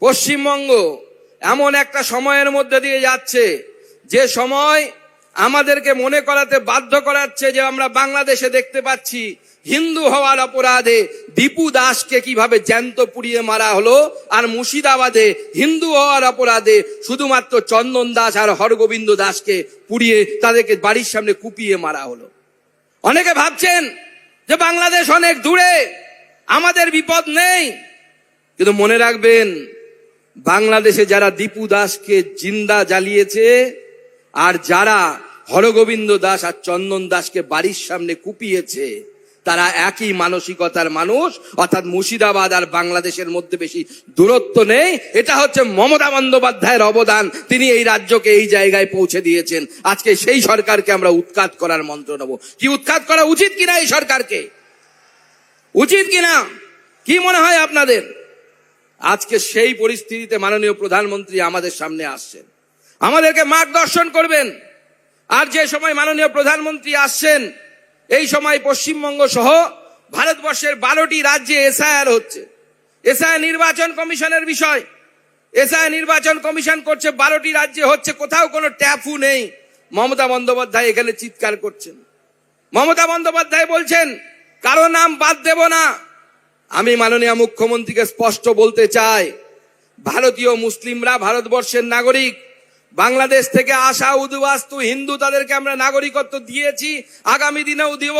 পশ্চিমবঙ্গ এমন একটা সময়ের মধ্যে দিয়ে যাচ্ছে যে সময় আমাদেরকে মনে করাতে বাধ্য করাচ্ছে যে আমরা বাংলাদেশে দেখতে পাচ্ছি হিন্দু হওয়ার অপরাধে দীপু দাসকে কিভাবে জ্যান্ত পুড়িয়ে মারা হলো, আর মুর্শিদাবাদে হিন্দু হওয়ার অপরাধে শুধুমাত্র চন্দন দাস আর হরগোবিন্দ দাসকে পুড়িয়ে তাদেরকে বাড়ির সামনে কুপিয়ে মারা হলো। অনেকে ভাবছেন যে বাংলাদেশ অনেক দূরে, আমাদের বিপদ নেই, কিন্তু মনে রাখবেন বাংলাদেশে যারা দীপু দাসকে জিন্দা জ্বালিয়েছে আর যারা হরগোবিন্দ দাস আর চন্দন দাসকে বাড়ির সামনে কুপিয়েছে তারা একই মানসিকতার মানুষ, অর্থাৎ মুর্শিদাবাদ আর বাংলাদেশের মধ্যে বেশি দূরত্ব নেই। এটা হচ্ছে মমতা বন্দ্যোপাধ্যায়ের অবদান, তিনি এই রাজ্যকে এই জায়গায় পৌঁছে দিয়েছেন। আজকে সেই সরকারকে আমরা উৎখাত করার মন্ত্র নেব। কি উৎখাত করা উচিত কিনা এই সরকারকে? উচিত কিনা কি মনে হয় আপনাদের? আজকে সেই পরিস্থিতিতে মাননীয় প্রধানমন্ত্রী আমাদের সামনে আসছেন, আমাদেরকে মার্গদর্শন করবেন। আর যে সময় মাননীয় প্রধানমন্ত্রী আসছেন এই সময় পশ্চিমবঙ্গ সহ ভারতবর্ষের 12টি রাজ্যে এসআইআর হচ্ছে। এসআইআর নির্বাচন কমিশনের বিষয়, এসআইআর নির্বাচন কমিশন করছে, 12টি রাজ্যে হচ্ছে, কোথাও কোনো ট্যাফু নেই। মমতা বন্দ্যোপাধ্যায় এখানে চিৎকার করছেন, মমতা বন্দ্যোপাধ্যায় বলছেন কারো নাম বাদ দেব না। আমি মাননীয় মুখ্যমন্ত্রীকে স্পষ্ট বলতে চাই, ভারতীয় মুসলিমরা ভারতবর্ষের নাগরিক, বাংলাদেশ থেকে আসা উদ্বাস্তু হিন্দু তাদেরকে আমরা নাগরিকত্ব দিয়েছি, আগামী দিনেও দিব,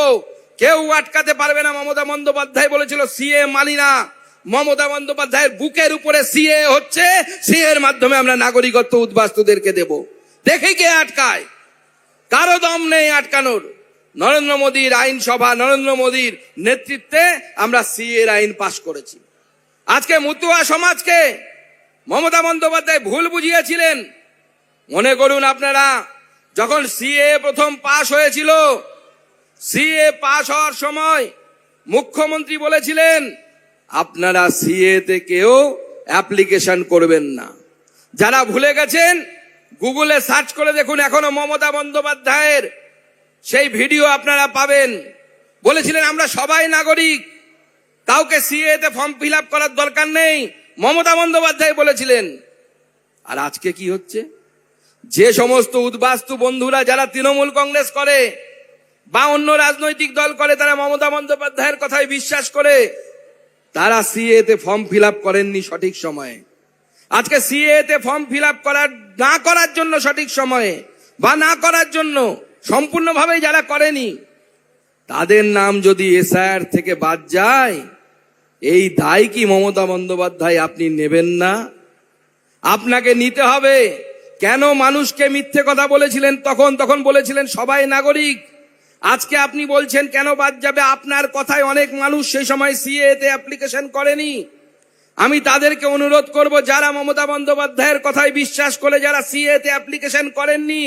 কেউ আটকাতে পারবে না। মমতা বন্দ্যোপাধ্যায় বলেছিল সিএ মানি না, মমতা বন্দ্যোপাধ্যায়ের বুকের উপরে সিএ হচ্ছে, সিএ এর মাধ্যমে আমরা নাগরিকত্ব উদ্বাস্তুদেরকে দেব। দেখে কে আটকায়, কারো দম নেই আটকানোর। নরেন্দ্র মোদীর আইনসভা, নরেন্দ্র মোদীর নেতৃত্বে আমরা সিএ এর আইন পাশ করেছি। আজকে মতুয়া সমাজকে মমতা বন্দ্যোপাধ্যায় ভুল বুঝিয়েছিলেন। মনে করুন আপনারা, যখন সিএ প্রথম পাশ হয়েছিল, সিএ পাশ হওয়ার সময় মুখ্যমন্ত্রী বলেছিলেন আপনারা সিএ তে কেউ অ্যাপ্লিকেশন করবেন না। যারা ভুলে গেছেন গুগলে সার্চ করে দেখুন, এখনো মমতা বন্দ্যোপাধ্যায়ের সেই ভিডিও আপনারা পাবেন। বলেছিলেন আমরা সবাই নাগরিক, কাউকে সিএ তে ফর্ম ফিল আপ করার দরকার নেই, মমতা বন্দ্যোপাধ্যায় বলেছিলেন। আর আজকে কি হচ্ছে? যে সমস্ত উদ্বাস্তু বন্ধুরা যারা তৃণমূল কংগ্রেস করে বা অন্য রাজনৈতিক দল করে, তারা মমতা বন্দ্যোপাধ্যায়ের কথায় বিশ্বাস করে, তারা সিএ তে ফর্ম ফিল আপ করেননি সঠিক সময়ে। আজকে সিএ তে ফর্ম ফিল আপ না করার জন্য সঠিক সময়ে বা না করার জন্য সম্পূর্ণভাবে যারা করেনি, তাদের নাম যদি এসআইআর থেকে বাদ যায়, এই দায় কি মমতা বন্দ্যোপাধ্যায় আপনি নেবেন না? আপনাকে নিতে হবে। কেন মানুষকে মিথ্যে কথা বলেছিলেন তখন বলেছিলেন সবাই নাগরিক। আজকে আপনি বলছেন কেন বাদ যাবে? আপনার কথায় অনেক মানুষ সেই সময় সিএ তে অ্যাপ্লিকেশন করেনি। আমি তাদেরকে অনুরোধ করব, যারা মমতা বন্দ্যোপাধ্যায়ের কথায় বিশ্বাস করে যারা সিএ তে অ্যাপ্লিকেশন করেননি,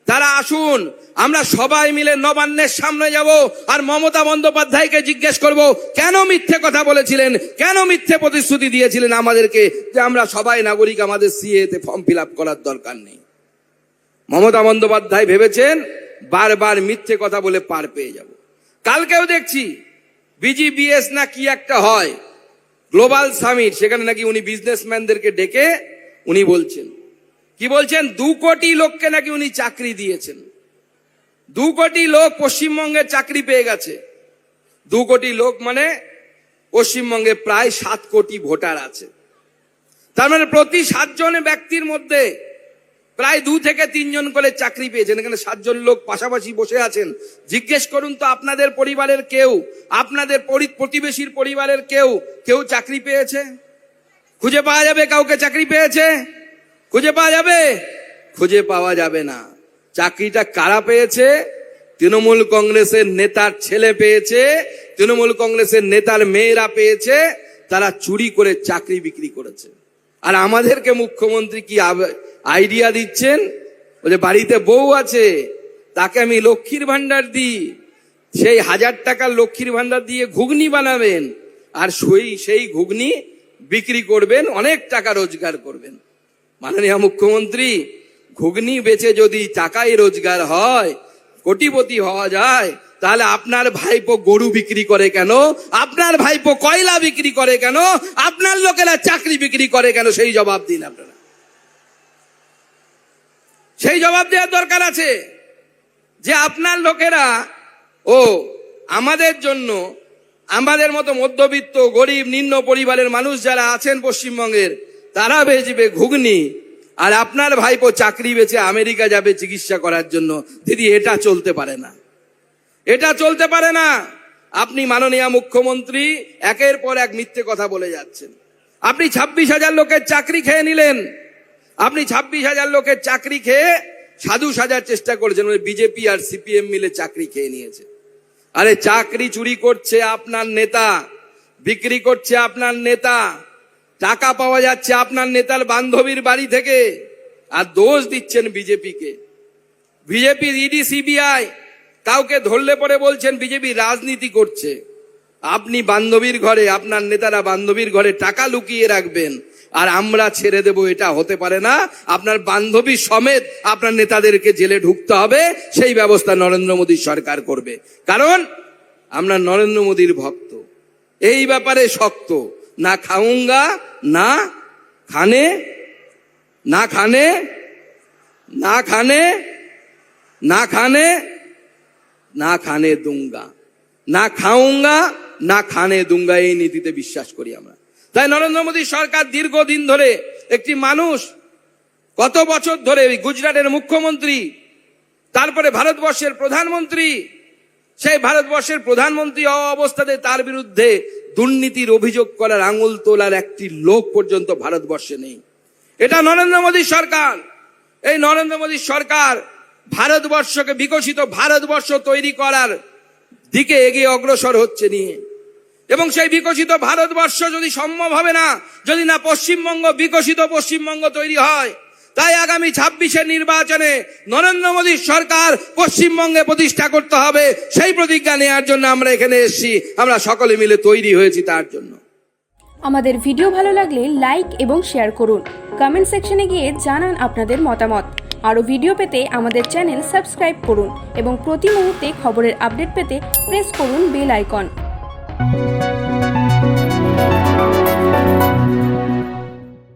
তারা আসুন, আমরা সবাই মিলে নবান্নের সামনে যাব আর মমতা বন্দ্যোপাধ্যায়কে জিজ্ঞেস করব কেন মিথ্যে কথা বলেছিলেন, কেন মিথ্যে প্রতিশ্রুতি দিয়েছিলেন আমাদেরকে যে আমরা সবাই নাগরিক, আমাদের সিএ তে ফর্ম ফিল আপ করার দরকার নেই। মমতা বন্দ্যোপাধ্যায় ভেবেছেন বারবার মিথ্যে কথা বলে পার পেয়ে যাব। কালকেও দেখছি বিজিবিএস না কি একটা হয়, গ্লোবাল সামিট, সেখানে নাকি উনি বিজনেসম্যানদেরকে ডেকে উনি বলছেন, কি বলছেন, 2 কোটি লোককে নাকি উনি চাকরি দিয়েছেন। 2 কোটি লোক পশ্চিমবঙ্গে চাকরি পেয়ে গেছে। 2 কোটি লোক মানে পশ্চিমবঙ্গে প্রায় 7 কোটি ভোটার আছে। তার মানে প্রতি 7 জন ব্যক্তির মধ্যে প্রায় 2 থেকে 3 জন করে চাকরি পেয়েছেন। এখানে 7 জন লোক পাশাপাশি বসে আছেন। জিজ্ঞেস করুন তো আপনাদের পরিবারের কেউ, আপনাদের প্রতিবেশীর পরিবারের কেউ চাকরি পেয়েছে? খুঁজে পাওয়া যাবে কাউকে চাকরি পেয়েছে? খুঁজে পাওয়া যাবে? খুঁজে পাওয়া যাবে না। চাকরিটা কারা পেয়েছে? তৃণমূল কংগ্রেসের নেতার ছেলে পেয়েছে, তৃণমূল কংগ্রেসের নেতার মেয়েরা পেয়েছে। তারা চুরি করে চাকরি বিক্রি করেছে। আর আমাদেরকে মুখ্যমন্ত্রী কি আইডিয়া দিচ্ছেন, বলে বাড়িতে বউ আছে তাকে আমি লক্ষ্মীর ভান্ডার দিই, সেই 1000 টাকার লক্ষ্মীর ভান্ডার দিয়ে ঘুগনি বানাবেন আর সেই ঘুগনি বিক্রি করবেন, অনেক টাকা রোজগার করবেন। মাননীয় মুখ্যমন্ত্রী, ঘুগনি বেচে যদি টাকাই রোজগার হয়, কোটিপতি হওয়া যায়, তাহলে আপনার ভাইপো গরু বিক্রি করে কেন? আপনার ভাইপো কয়লা বিক্রি করে কেন? আপনার লোকেরা চাকরি বিক্রি করে কেন? সেই জবাব দিন আপনারা, সেই জবাব দেওয়ার দরকার আছে। যে আপনার লোকেরা আমাদের জন্য, আমাদের মতো মধ্যবিত্ত গরিব নিম্ন পরিবারের মানুষ যারা আছেন পশ্চিমবঙ্গের, তারা বেচবে ঘুগনি, আর আপনার ভাইপো চাকরি বেচে আমেরিকা যাবে চিকিৎসা করার জন্য। দিদি, এটা চলতে পারে না, এটা চলতে পারে না। আপনি মাননীয় মুখ্যমন্ত্রী একের পর এক মিথ্যে কথা বলে যাচ্ছেন। আপনি 26,000 লোকের চাকরি খেয়ে নিলেন, আপনি 26,000 লোকের চাকরি খেয়ে সাধু সাজার চেষ্টা করেছেন। বিজেপি আর সিপিএম মিলে চাকরি খেয়ে নিয়েছে। আরে চাকরি চুরি করছে আপনার নেতা, বিক্রি করছে আপনার নেতা, টাকা পাওয়া যাচ্ছে আপনার নেতার বান্ধবীর বাড়ি থেকে, আর দোষ দিচ্ছেন বিজেপিকে। বিজেপির ইডি সিবিআই কাউকে ধরলে পরে বলছেন বিজেপি রাজনীতি করছে। আপনি বান্ধবীর ঘরে, আপনার নেতারা বান্ধবীর ঘরে টাকা লুকিয়ে রাখবেন আর আমরা ছেড়ে দেব, এটা হতে পারে না। আপনার বান্ধবী সমেত আপনার নেতাদেরকে জেলে ঢুকতে হবে, সেই ব্যবস্থা নরেন্দ্র মোদীর সরকার করবে। কারণ আমরা নরেন্দ্র মোদীর ভক্ত, এই ব্যাপারে শক্ত। না খাউঙ্গা, না খানে, না খানে, না খানে, না খানে, না খানে দুঙ্গা, না খাউঙ্গা, না খানে দুঙ্গা, এই নীতিতে বিশ্বাস করি আমরা। তাই নরেন্দ্র মোদী সরকার দীর্ঘদিন ধরে, একটি মানুষ কত বছর ধরে গুজরাটের মুখ্যমন্ত্রী, তারপরে ভারতবর্ষের প্রধানমন্ত্রী, সেই ভারতবর্ষের প্রধানমন্ত্রী অবস্থাতে তার বিরুদ্ধে দুর্নীতির অভিযোগ করার, আঙুল তোলার একটি লোক পর্যন্ত ভারতবর্ষে নেই। এটা নরেন্দ্র মোদী সরকার। এই নরেন্দ্র মোদী সরকার ভারতবর্ষকে বিকশিত ভারতবর্ষ তৈরি করার দিকে এগিয়ে অগ্রসর হচ্ছে নিয়ে, এবং সেই বিকশিত ভারতবর্ষ যদি সম্ভব হবে না, যদি না পশ্চিমবঙ্গ বিকশিত পশ্চিমবঙ্গ তৈরি হয়। তাই আগামী 26-এর নির্বাচনে নরেন্দ্র মোদীর সরকার পশ্চিমবঙ্গে প্রতিষ্ঠা করতে হবে, সেই প্রতিজ্ঞা নেওয়ার জন্য আমরা এখানে এসেছি। আমরা সকলে মিলে তৈরি হয়েছি তার জন্য। আমাদের ভিডিও ভালো লাগলে লাইক এবং শেয়ার করুন। কমেন্ট সেকশনে গিয়ে জানান আপনাদের মতামত। আরও ভিডিও পেতে আমাদের চ্যানেল সাবস্ক্রাইব করুন এবং প্রতি মুহূর্তে খবরের আপডেট পেতে প্রেস করুন বেল আইকন।